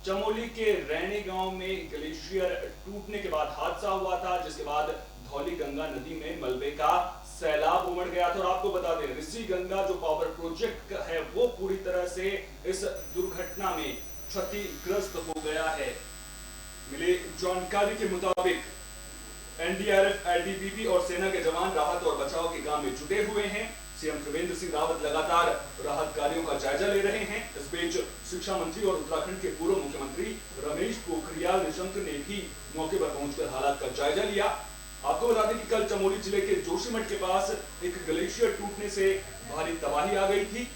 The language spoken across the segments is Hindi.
चमोली के रैनी गांव में ग्लेशियर टूटने के बाद हादसा हुआ था, जिसके बाद धौली गंगा नदी में मलबे का सैलाब उमड़ गया था। और आपको बता दें, ऋषि गंगा जो पावर प्रोजेक्ट है वो पूरी तरह से इस दुर्घटना में क्षतिग्रस्त हो गया है। मिली जानकारी के मुताबिक एनडीआरएफ, आईटीबीपी और सेना के जवान राहत और बचाव के काम में जुटे हुए हैं। सीएम त्रिवेंद्र सिंह रावत लगातार राहत कार्यों का जायजा ले रहे हैं। इस बीच शिक्षा मंत्री और उत्तराखंड के पूर्व मुख्यमंत्री रमेश पोखरियाल निशंक ने भी मौके पर पहुंचकर हालात का जायजा लिया। आपको बता दें कि कल चमोली जिले के जोशीमठ के पास एक ग्लेशियर टूटने से भारी तबाही आ गई थी।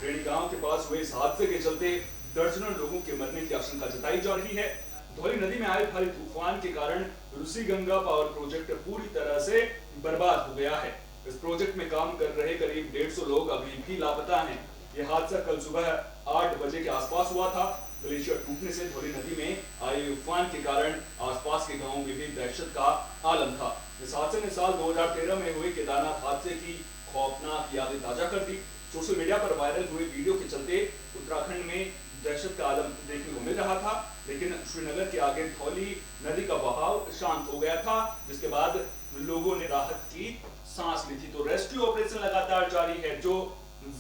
रेणी गांव के पास हुए इस हादसे के चलते दर्जनों लोगों के मरने की आशंका जताई जा रही है। धौली नदी में आए भारी तूफान के कारण ऋषि गंगा पावर प्रोजेक्ट पूरी तरह से बर्बाद हो गया है। इस प्रोजेक्ट में काम कर रहे करीब 150 लोग अभी भी लापता हैं। यह हादसा कल सुबह 8 बजे के आसपास हुआ था। ग्लेशियर टूटने से धौली नदी में आए तूफान के कारण आसपास के गांवों में भी दहशत का आलम था। इस हादसे ने साल 2013 में हुए केदारनाथ हादसे की खौफनाक यादें ताजा कर दी। सोशल मीडिया पर वायरल हुए वीडियो के चलते उत्तराखंड में दहशत का आलम देखने को मिल रहा था, लेकिन श्रीनगर के आगे धौली नदी का बहाव शांत हो गया था, जिसके बाद लोगों ने राहत की सांस ली थी। तो रेस्क्यू ऑपरेशन लगातार जारी है। जो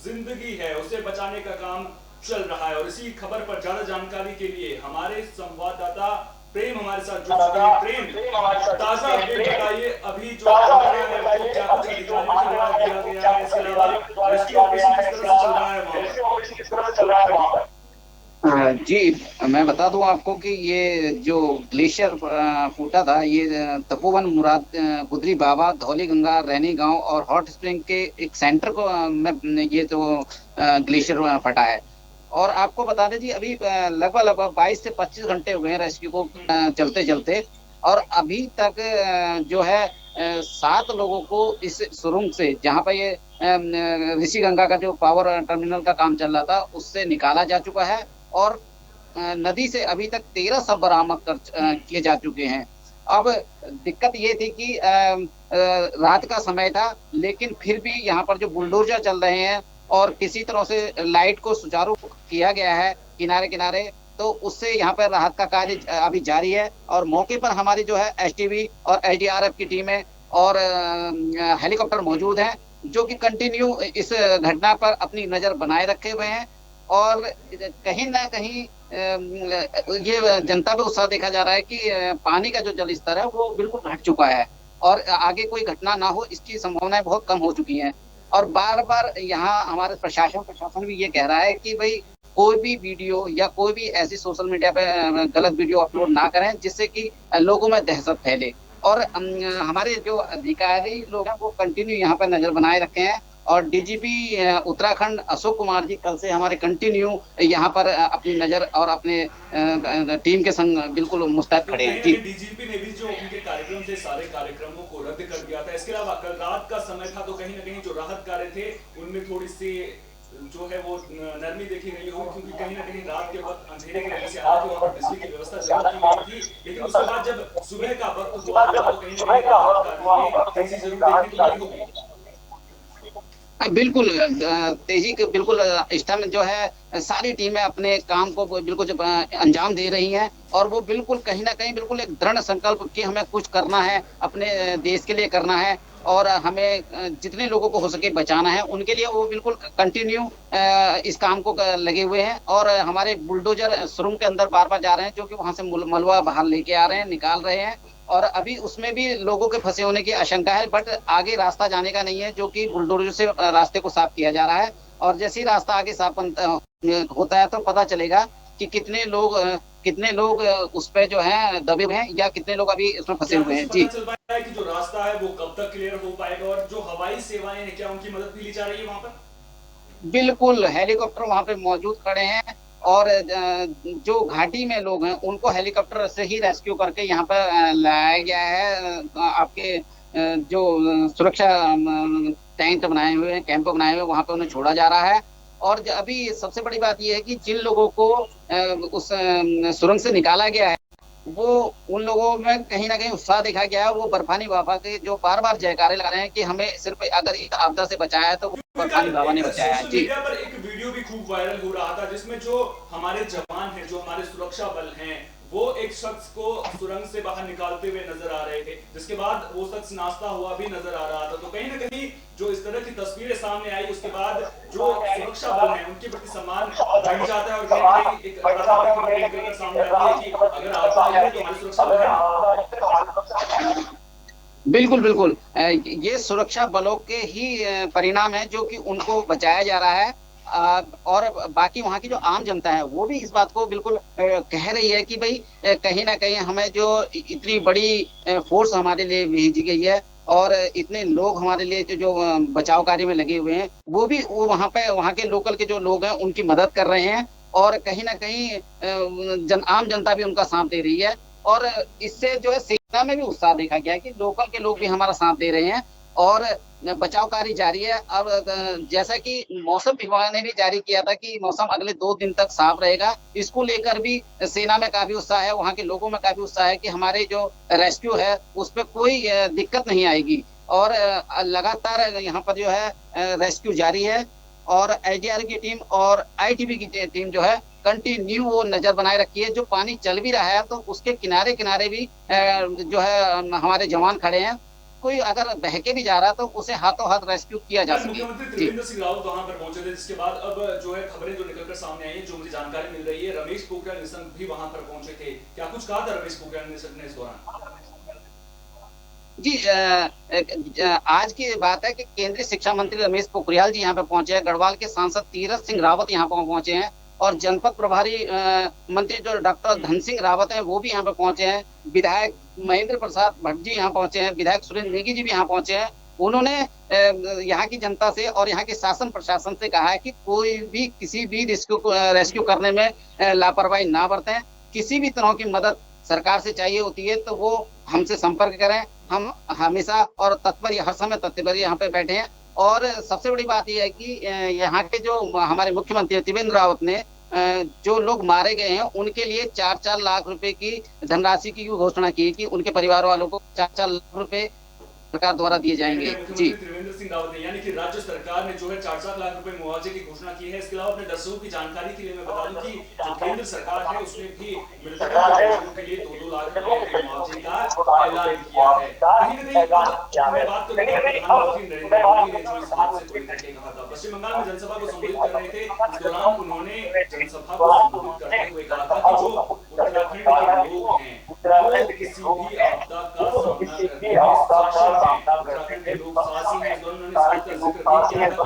जिंदगी है उसे बचाने का काम चल रहा है। और इसी खबर पर ज्यादा जानकारी के लिए हमारे संवाददाता प्रेम हमारे साथ जुड़ चुके हैं। प्रेम, ताजा अपडेट बताइए, अभी जो घटना है वो क्या कुछ अधिकारियों को दिया गया है, इसके अलावा रेस्क्यू ऑपरेशन किस तरह से चल रहा है वहां पर? जी, मैं बता दूं आपको कि ये जो ग्लेशियर फूटा था, ये तपोवन, मुराद गुदरी बाबा, धौली गंगा, रैनी गांव और हॉट स्प्रिंग के एक सेंटर को में ये जो ग्लेशियर फटा है। और आपको बता दें जी, अभी लगभग 22 से 25 घंटे हो गए हैं रेस्क्यू को चलते चलते, और अभी तक जो है 7 लोगों को इस सुरंग से, जहां पर ये ऋषि गंगा का जो पावर टर्मिनल का काम चल रहा था, उससे निकाला जा चुका है। और नदी से अभी तक 13 शव बरामद किए जा चुके हैं। अब दिक्कत ये थी कि रात का समय था, लेकिन फिर भी यहाँ पर जो बुलडोजर चल रहे हैं और किसी तरह से लाइट को सुचारू किया गया है किनारे किनारे, तो उससे यहाँ पर राहत का कार्य अभी जारी है। और मौके पर हमारी जो है एसटीबी और एसडीआरएफ की टीमें और हेलीकॉप्टर मौजूद हैं, जो कि कंटिन्यू इस घटना पर अपनी नजर बनाए रखे हुए हैं। और कहीं ना कहीं ये जनता पे उत्साह देखा जा रहा है कि पानी का जो जल स्तर है वो बिल्कुल घट चुका है और आगे कोई घटना ना हो इसकी संभावनाएं बहुत कम हो चुकी हैं। और बार बार यहाँ हमारे प्रशासन भी ये कह रहा है कि भाई कोई भी वीडियो या कोई भी ऐसी सोशल मीडिया पे गलत वीडियो अपलोड ना करें, जिससे कि लोगों में दहशत फैले। और हमारे जो अधिकारी लोग हैं वो कंटिन्यू यहाँ पर नजर बनाए रखे हैं। और डीजीपी उत्तराखंड अशोक कुमार जी कल से हमारे कंटिन्यू यहाँ पर अपनी नजर और अपने टीम के संग बिल्कुल मुस्तैद खड़े हैं। जी, डीजीपी ने भी जो उनके कार्यक्रम थे सारे कार्यक्रमों को रद्द कर दिया था। इसके अलावा कल रात का समय था, तो कहीं ना कहीं जो राहत कार्य थे उनमें थोड़ी सी जो है वो नरमी देखी गई हो, क्योंकि कहीं ना कहीं रात के वक्त अंधेरे की वजह से हालांकि वहाँ पर बिजली की व्यवस्था जरूर की गई थी, लेकिन उसके बाद जब सुबह का वक्त हुआ तो कहीं ना कहीं राहत कार्य में तेजी जरूर देखने को मिली होगी। बिल्कुल तेजी के बिल्कुल इस टाइम जो है सारी टीमें अपने काम को बिल्कुल अंजाम दे रही हैं। और वो बिल्कुल कहीं ना कहीं बिल्कुल एक दृढ़ संकल्प कि हमें कुछ करना है, अपने देश के लिए करना है और हमें जितने लोगों को हो सके बचाना है, उनके लिए वो बिल्कुल कंटिन्यू इस काम को लगे हुए हैं। और हमारे बुलडोजर सुरंग के अंदर बार बार जा रहे हैं, जो कि वहां से मलबा बाहर लेके आ रहे हैं, निकाल रहे हैं। और अभी उसमें भी लोगों के फंसे होने की आशंका है, बट आगे रास्ता जाने का नहीं है, जो कि बुलडोजर से रास्ते को साफ किया जा रहा है। और जैसे ही रास्ता आगे साफ होता है तो पता चलेगा कि कितने लोग उस पे जो है दबे हुए हैं या कितने लोग अभी उसमें फंसे हुए हैं। जी, चल पाया है कि जो रास्ता है वो कब तक क्लियर हो पाएगा, और जो हवाई सेवाएं हैं क्या उनकी मदद भी ली जा रही है वहां पर? बिल्कुल हेलीकॉप्टर वहां पे मौजूद खड़े हैं। और जो घाटी में लोग हैं उनको हेलीकॉप्टर से ही रेस्क्यू करके यहाँ पर लाया गया है। आपके जो सुरक्षा टेंट बनाए हुए हैं, कैंप बनाए हुए, वहां पे उन्हें छोड़ा जा रहा है। और अभी सबसे बड़ी बात यह है कि जिन लोगों को उस सुरंग से निकाला गया है, वो उन लोगों में कहीं ना कहीं उत्साह देखा गया है। वो बर्फानी बाबा के जो बार बार जयकारे लगा रहे हैं कि हमें सिर्फ अगर इस आपदा से बचाया है तो बर्फानी बाबा ने बचाया है। जी, पर एक वीडियो वीडियो भी खूब वायरल हो रहा था जिसमें जो हमारे जवान हैं, जो हमारे सुरक्षा बल हैं, वो एक शख्स को सुरंग से बाहर निकालते हुए नजर आ रहे थे, जिसके बाद वो शख्स नाश्ता हुआ भी नजर आ रहा था। तो कहीं ना कहीं जो इस तरह की तस्वीरें सामने आई, उसके बाद जो सुरक्षा बल है उनके प्रति सम्मान बढ़ जाता है और कहीं ना कहीं एक प्राथमिकता सामने आती है कि अगर आप आए तो हमारी सुरक्षा बल है। बिल्कुल बिल्कुल, ये सुरक्षा बलों के ही परिणाम है जो कि उनको बचाया जा रहा है। और बाकी वहाँ की जो आम जनता है वो भी इस बात को बिल्कुल कह रही है कि भाई कहीं ना कहीं हमें जो इतनी बड़ी फोर्स हमारे लिए भेजी गई है और इतने लोग हमारे लिए जो बचाव कार्य में लगे हुए हैं, वो वहाँ पे वहाँ के लोकल के जो लोग हैं उनकी मदद कर रहे हैं। और कहीं ना कहीं आम जनता भी उनका साथ दे रही है। और इससे जो है सेना में भी उत्साह देखा गया है कि लोकल के लोग भी हमारा साथ दे रहे हैं और बचाव कार्य जारी है। अब जैसा कि मौसम विभाग ने भी जारी किया था कि मौसम अगले 2 दिन तक साफ रहेगा, इसको लेकर भी सेना में काफी उत्साह है, वहाँ के लोगों में काफी उत्साह है कि हमारे जो रेस्क्यू है उस पर कोई दिक्कत नहीं आएगी। और लगातार यहाँ पर जो है रेस्क्यू जारी है और एसडीआरएफ की टीम और आईटीबी की टीम जो है कंटिन्यू वो नजर बनाए रखी है। जो पानी चल भी रहा है तो उसके किनारे किनारे भी जो है हमारे जवान खड़े हैं, कोई अगर बहके भी जा रहा है तो उसे हाथों हाथ रेस्क्यू किया जा सके। मुख्यमंत्री त्रिवेंद्र सिंह रावत वहां पर पहुंचे थे, जिसके बाद अब जो है खबरें जो निकलकर सामने आई है, जो मुझे जानकारी मिल रही है, रमेश पोखरियाल निशंक भी वहां पर पहुंचे थे। क्या कुछ कहा था रमेश पोखरियाल निशंक ने इस दौरान? जी, आज की बात है कि केंद्रीय शिक्षा मंत्री रमेश पोखरियाल जी यहाँ पे पहुंचे हैं, गढ़वाल के सांसद तीरथ सिंह रावत यहाँ पर पहुंचे हैं और जनपद प्रभारी मंत्री जो डॉक्टर धन सिंह रावत हैं वो भी यहाँ पे पहुंचे हैं। विधायक महेंद्र प्रसाद भट्ट जी यहाँ पहुंचे हैं, विधायक सुरेंद्र नेगी जी भी यहाँ पहुंचे हैं। उन्होंने यहाँ की जनता से और यहाँ के शासन प्रशासन से कहा है कि कोई भी किसी भी रेस्क्यू करने में लापरवाही ना बरतें। किसी भी तरह की मदद सरकार से चाहिए होती है तो वो हमसे संपर्क करें, हम हमेशा और तत्पर हर समय तत्पर यहाँ पे बैठे हैं। और सबसे बड़ी बात यह है कि यहाँ के जो हमारे मुख्यमंत्री त्रिवेंद्र रावत ने जो लोग मारे गए हैं उनके लिए 4-4 लाख रुपए की धनराशि की घोषणा की कि उनके परिवार वालों को 4-4 लाख रुपए सरकार द्वारा दिए जाएंगे। जी, त्रिवेंद्र सिंह रावत ने, यानी कि राज्य सरकार ने जो है 4-4 लाख रुपए मुआवजे की घोषणा की है। इसके अलावा अपने दर्शकों की जानकारी के लिए मैं बता दूं कि जो केंद्र सरकार है उसने भी मृतकों के लिए 2-2 लाख रुपए के मुआवजे का ऐलान किया है। कहीं ना कहीं मैं बात करूं प्रधानमंत्री नरेंद्र मोदी ने जो इस बात से कोई करके कहा था, पश्चिम बंगाल में जनसभा को संबोधित कर रहे थे, इस दौरान उन्होंने जनसभा को संबोधित करते हुए कहा था कि जो उत्तराखंड के लोग हैं वो किसी भी आपदा का सामना करने में सक्षम हैं। उत्तराखंड के लोग साहसी हैं। इस दौरान उन्होंने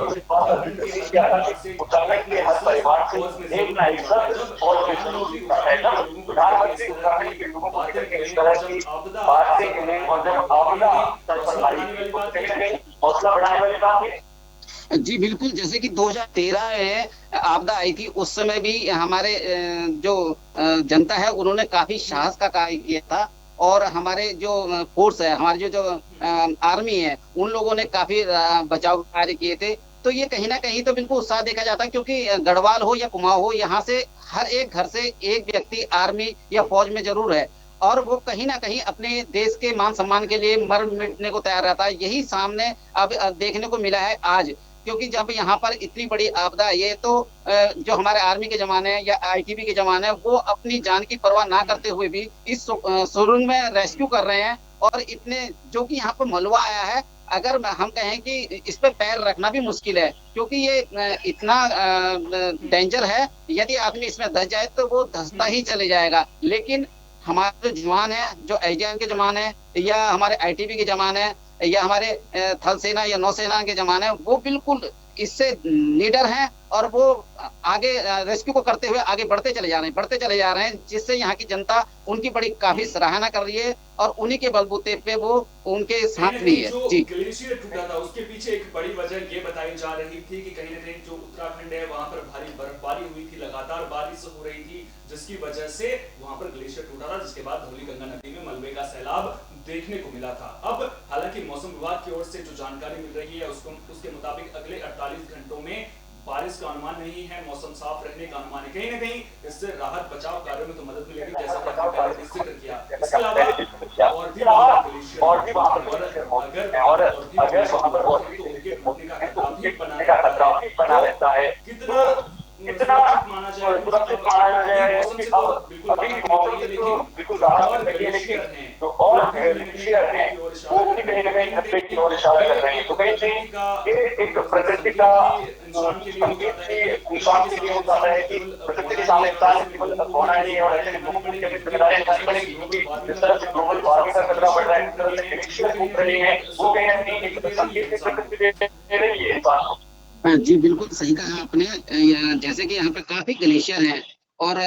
इस बात का जिक्र भी किया था कि उत्तराखंड के हर परिवार से एक ना हिस्सा और प्रधानमंत्री उत्तराखंड के लोगों को बातें करें, जब आपदा हौसला बढ़ाने वाली बात है। जी बिल्कुल, जैसे कि 2013 में आपदा आई थी उस समय भी हमारे जो जनता है उन्होंने काफी साहस का कार्य किया था और हमारे जो फोर्स है, हमारे जो आर्मी है, उन लोगों ने काफी बचाव कार्य किए थे। तो ये कहीं ना कहीं तो बिल्कुल उत्साह देखा जाता है क्योंकि गढ़वाल हो या कुमाऊं हो, यहाँ से हर एक घर से एक व्यक्ति आर्मी या फौज में जरूर है और वो कहीं ना कहीं अपने देश के मान सम्मान के लिए मर मिटने को तैयार रहता है। यही सामने अब देखने को मिला है आज, क्योंकि जब यहाँ पर इतनी बड़ी आपदा आई है तो जो हमारे आर्मी के जवान है या आईटीबी के जवान है वो अपनी जान की परवाह ना करते हुए भी इस सुरंग में रेस्क्यू कर रहे हैं। और इतने जो कि यहाँ पर मलबा आया है, अगर हम कहें कि इस पे पैर रखना भी मुश्किल है क्योंकि ये इतना डेंजर है, यदि आदमी इसमें धंस जाए तो वो धंसता ही चले जाएगा। लेकिन हमारे जो जवान है, जो एसडीआरएफ के जवान है या हमारे आईटीबी के जवान है या हमारे थल सेना या नौसेना के जवान है, वो बिल्कुल इससे निडर हैं और वो आगे रेस्क्यू को करते हुए आगे बढ़ते चले जा रहे हैं, जिससे यहाँ की जनता उनकी बड़ी काफी सराहना कर रही है और उन्हीं के बलबूते पे वो उनके साथ भी है। जो ग्लेशियर टूटा था उसके पीछे एक बड़ी वजह ये बताई जा रही थी कि कहीं ना कहीं जो उत्तराखंड है वहां पर भारी बर्फबारी हुई थी, लगातार बारिश हो रही थी, जिसकी वजह से वहां पर ग्लेशियर टूटा था, जिसके बाद धौली गंगा नदी में मलबे का सैलाब देखने को मिला था। अब हालांकि मौसम विभाग की ओर से जो जानकारी मिल रही है उसके मुताबिक अगले 48 घंटों में बारिश का अनुमान नहीं है, मौसम साफ रहने का अनुमान है। कहीं ना कहीं इससे राहत बचाव कार्यों में तो मदद मिलेगी, जैसा कि आपने पहले जिक्र किया। इसके अलावा और भी अगर उनके टूटने का खतरा भी बना रहता है, कितना अभी मौसम से तो बिल्कुल राहत मिल रही है, लेकिन जो और ग्लेशियर हैं वो भी कहीं न कहीं खतरे की ओर इशारा कर रहे हैं। तो कहीं से ये एक प्रकृति का संकेत भी इंसान के लिए हो जाता है कि प्रकृति के सामने इंसान केवल होना नहीं है, और ऐसे लोगों की भी जिम्मेदारी उठानी पड़ेगी, क्योंकि जिस तरह से ग्लोबल वार्मिंग का खतरा बढ़ रहा है, जिस तरह से ग्लेशियर टूट रहे हैं, वो कहीं न कहीं एक संकेत प्रकृति दे रही है इंसान को। जी बिल्कुल सही कहा आपने। जैसे कि यहाँ पे काफी ग्लेशियर हैं और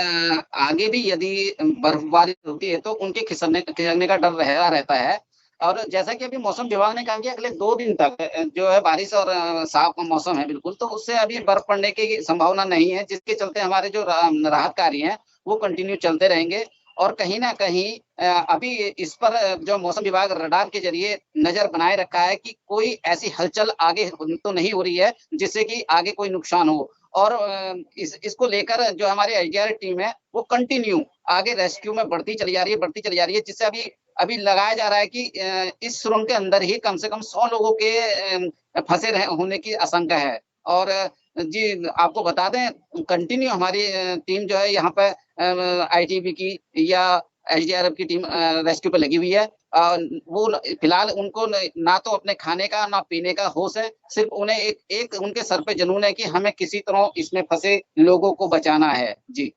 आगे भी यदि बर्फबारी होती है तो उनके खिसकने का डर रहता है। और जैसा कि अभी मौसम विभाग ने कहा कि अगले 2 दिन तक जो है बारिश और साफ मौसम है बिल्कुल, तो उससे अभी बर्फ पड़ने की संभावना नहीं है, जिसके चलते हमारे जो राहत कार्य हैं वो कंटिन्यू चलते रहेंगे। और कहीं ना कहीं अभी इस पर जो मौसम विभाग रडार के जरिए नजर बनाए रखा है कि कोई ऐसी हलचल आगे तो नहीं हो रही है जिससे कि आगे कोई नुकसान हो। और इसको लेकर जो हमारी एसडीआरएफ टीम है वो कंटिन्यू आगे रेस्क्यू में बढ़ती चली जा रही है, जिससे अभी अभी लगाया जा रहा है कि इस सुरंग के अंदर ही कम से कम 100 लोगों के फंसे होने की आशंका है। और जी आपको बता दें कंटिन्यू हमारी टीम जो है यहाँ पे आईटीबी की या एसडीआरएफ की टीम रेस्क्यू पे लगी हुई है। वो फिलहाल उनको ना तो अपने खाने का ना पीने का होश है, सिर्फ उन्हें एक उनके सर पे जुनून है कि हमें किसी तरह इसमें फंसे लोगों को बचाना है। जी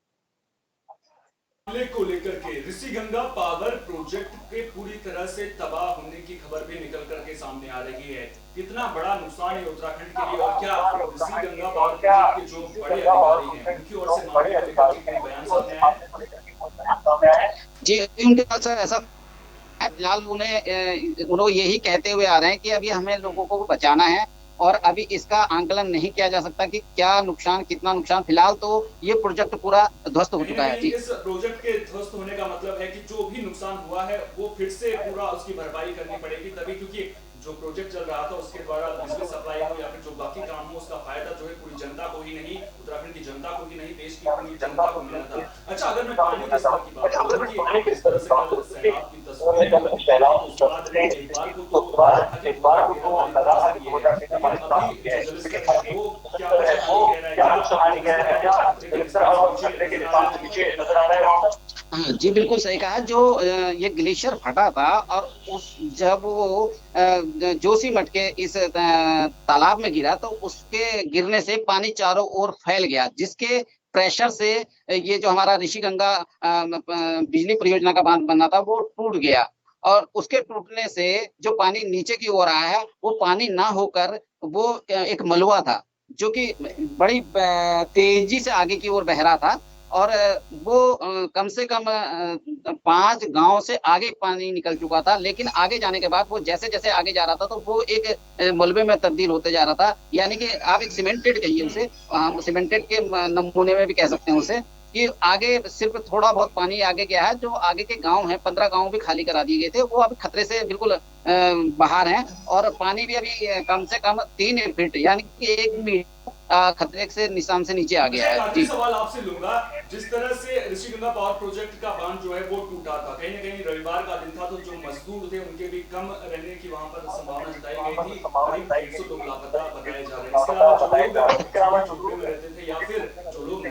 मामले को लेकर के ऋषिगंगा पावर प्रोजेक्ट के पूरी तरह से तबाह होने की खबर भी निकल करके सामने आ रही है। कितना बड़ा नुकसान है उत्तराखंड के लिए, और क्या ऋषिगंगा पावर प्रोजेक्ट के जो बड़े अधिकारी हैं उनकी ओर से मामले को लेकर के कोई बयान सामने आया है? जी उनके पास ऐसा फिलहाल उन्होंने यही कहते हुए आ रहे हैं कि अभी हमें लोगों को बचाना है और अभी इसका आंकलन नहीं किया जा सकता कि क्या नुकसान कितना नुकसान। फिलहाल तो ये प्रोजेक्ट पूरा ध्वस्त हो चुका है। जी इस प्रोजेक्ट के ध्वस्त होने का मतलब है कि जो भी नुकसान हुआ है वो फिर से पूरा उसकी भरपाई करनी पड़ेगी तभी, क्योंकि जो प्रोजेक्ट चल रहा था उसके द्वारा बिजली सप्लाई हो या फिर जो बाकी काम हो उसका फायदा जो है पूरी जनता को ही नहीं, उत्तराखंड की जनता को ही नहीं, देश की पूरी जनता को मिला था। अच्छा, अगर मैं पानी के स्तर की बात करूं कि इस तरह से कल सैलाब की तस्वीरें उसके बाद एक बार को तो अधिक बार को लगा है कि हो जाती है, अभी जलस्तर है वो क्या हानि कह रहा है, क्या जलस्तर अब खतरे के निशान से नीचे नजर आ रहा है वहां पर? हाँ जी बिल्कुल सही कहा। जो ये ग्लेशियर फटा था और उस जब वो जोशीमठ के इस तालाब में गिरा तो उसके गिरने से पानी चारों ओर फैल गया, जिसके प्रेशर से ये जो हमारा ऋषिगंगा बिजली परियोजना का बांध बना था वो टूट गया। और उसके टूटने से जो पानी नीचे की ओर आया है वो पानी ना होकर वो एक मलबा था जो कि बड़ी तेजी से आगे की ओर बह रहा था। और वो कम से कम 5 गांव से आगे पानी निकल चुका था, लेकिन आगे जाने के बाद वो जैसे जैसे आगे जा रहा था तो वो एक मलबे में तब्दील होते जा रहा था। यानी कि आप एक सीमेंटेड कहिए उसे, सीमेंटेड के नमूने में भी कह सकते हैं उसे, कि आगे सिर्फ थोड़ा बहुत पानी आगे गया है। जो आगे के गांव हैं 15 गांव भी खाली करा दिए गए थे, वो अभी खतरे से बिल्कुल बाहर हैं। और पानी भी अभी कम से कम 3 फीट यानी कि 1 मीटर खतरे से निशान से नीचे आ गया है। जी सवाल आपसे लूंगा, जिस तरह से ऋषिगंगा पावर प्रोजेक्ट का बांध जो है वो टूटा था, कहीं न कहीं रविवार का दिन था तो जो मजदूर थे उनके भी कम रहने की वहां पर संभावना जताई गई थी। करीब 150 लोग लापता बताए जा रहे हैं। इसके अलावा जो लोग में रहते थे या फिर जो लोग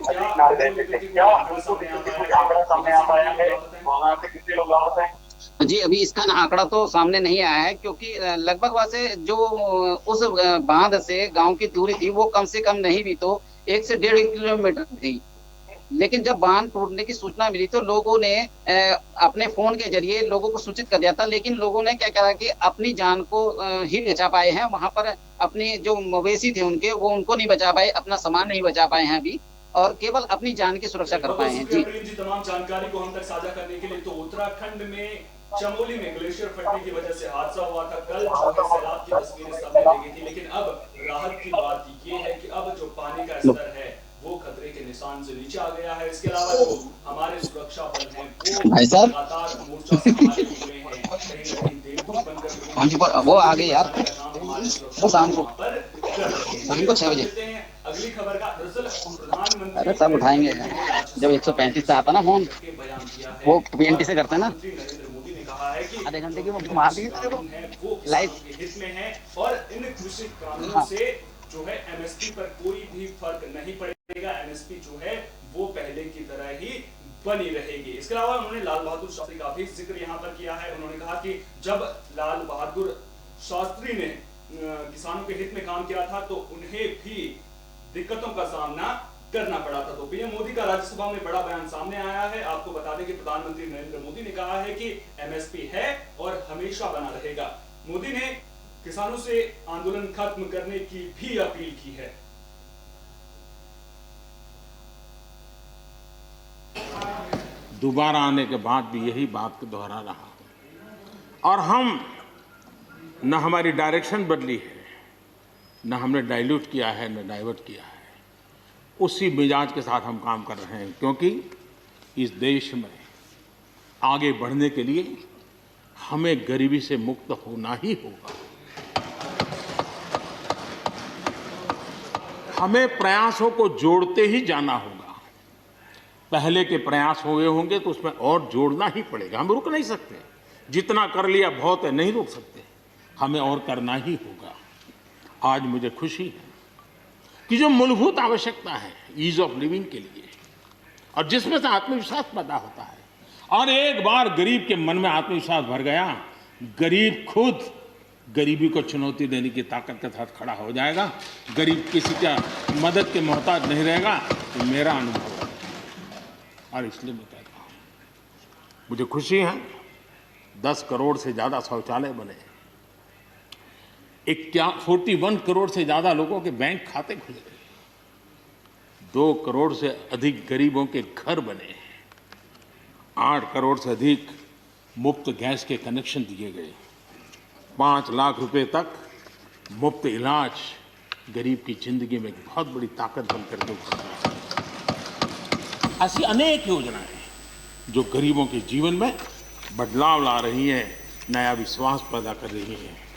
नदी किनारे रहते थे, क्या आंकड़ा सामने आ पाया है वहां से कितने लोग लापता हैं? जी अभी इसका आंकड़ा तो सामने नहीं आया है, क्योंकि लगभग वहां से जो उस बांध से गांव की दूरी थी वो कम से कम नहीं भी तो 1 से 1.5 किलोमीटर थी। लेकिन जब बांध टूटने की सूचना मिली तो लोगों ने अपने फोन के जरिए लोगों को सूचित कर दिया था, लेकिन लोगों ने क्या करा कि अपनी जान को ही बचा पाए हैं। वहां पर अपने जो मवेशी थे उनके वो उनको नहीं बचा पाए, अपना सामान नहीं बचा पाए हैं अभी, और केवल अपनी जान की सुरक्षा कर पाए हैं। जी तमाम जानकारी को हम तक साझा करने के लिए। तो उत्तराखंड में चमोली में ग्लेशियर फटने की वजह से हादसा हुआ था कल, जो है सैलाब की तस्वीरें सबने देखी थी, लेकिन अब राहत की बात ये है कि अब जो पानी का स्तर है वो खतरे के निशान से नीचे आ गया है। इसके अलावा जो हमारे सुरक्षा बल हैं वो लगातार मोर्चा संभाले हुए हैं, कहीं न कहीं देवदूत बनकर वो आ गए यार वो शाम को 6 बजे। अगली खबर का दरअसल प्रधानमंत्री, अरे सब उठाएंगे जब 135 से आता ना फोन, वो 20 से करते हैं ना, आधे घंटे की वो मार दी लाइव हित में है। और इन कृषि कानूनों से जो है एमएसपी पर कोई भी फर्क नहीं पड़ेगा। एमएसपी जो है वो पहले की तरह ही बनी रहेगी। इसके अलावा उन्होंने लाल बहादुर शास्त्री का भी जिक्र यहाँ पर किया है। उन्होंने कहा कि जब लाल बहादुर शास्त्री ने किसानों के हित में काम किया था तो उन्हें भी दिक्कतों का सामना करना पड़ा था। तो पीएम मोदी का राज्यसभा में बड़ा बयान सामने आया है। आपको बता दें कि प्रधानमंत्री नरेंद्र मोदी ने कहा है कि एमएसपी है और हमेशा बना रहेगा। मोदी ने किसानों से आंदोलन खत्म करने की भी अपील की है। दोबारा आने के बाद भी यही बात को दोहरा रहा और हम न हमारी डायरेक्शन बदली है, न हमने डाइल्यूट किया है, न डाइवर्ट किया है। उसी मिजाज के साथ हम काम कर रहे हैं, क्योंकि इस देश में आगे बढ़ने के लिए हमें गरीबी से मुक्त होना ही होगा। हमें प्रयासों को जोड़ते ही जाना होगा। पहले के प्रयास हुए होंगे तो उसमें और जोड़ना ही पड़ेगा। हम रुक नहीं सकते। जितना कर लिया बहुत है, नहीं रुक सकते। हमें और करना ही होगा। आज मुझे खुशी है कि जो मूलभूत आवश्यकता है ईज ऑफ लिविंग के लिए, और जिसमें से आत्मविश्वास पैदा होता है, और एक बार गरीब के मन में आत्मविश्वास भर गया, गरीब खुद गरीबी को चुनौती देने की ताकत के साथ खड़ा हो जाएगा। गरीब किसी का मदद के मोहताज नहीं रहेगा। तो मेरा अनुभव है और इसलिए मैं कहता हूँ, मुझे खुशी है 10 करोड़ से ज़्यादा शौचालय बने, 41 करोड़ से ज़्यादा लोगों के बैंक खाते खुले, 2 करोड़ से अधिक गरीबों के घर बने, 8 करोड़ से अधिक मुफ्त गैस के कनेक्शन दिए गए, 5 लाख रुपए तक मुफ्त इलाज गरीब की जिंदगी में एक बहुत बड़ी ताकत बनकर के उभर रही है। ऐसी अनेक योजनाएं जो गरीबों के जीवन में बदलाव ला रही हैं, नया विश्वास पैदा कर रही हैं।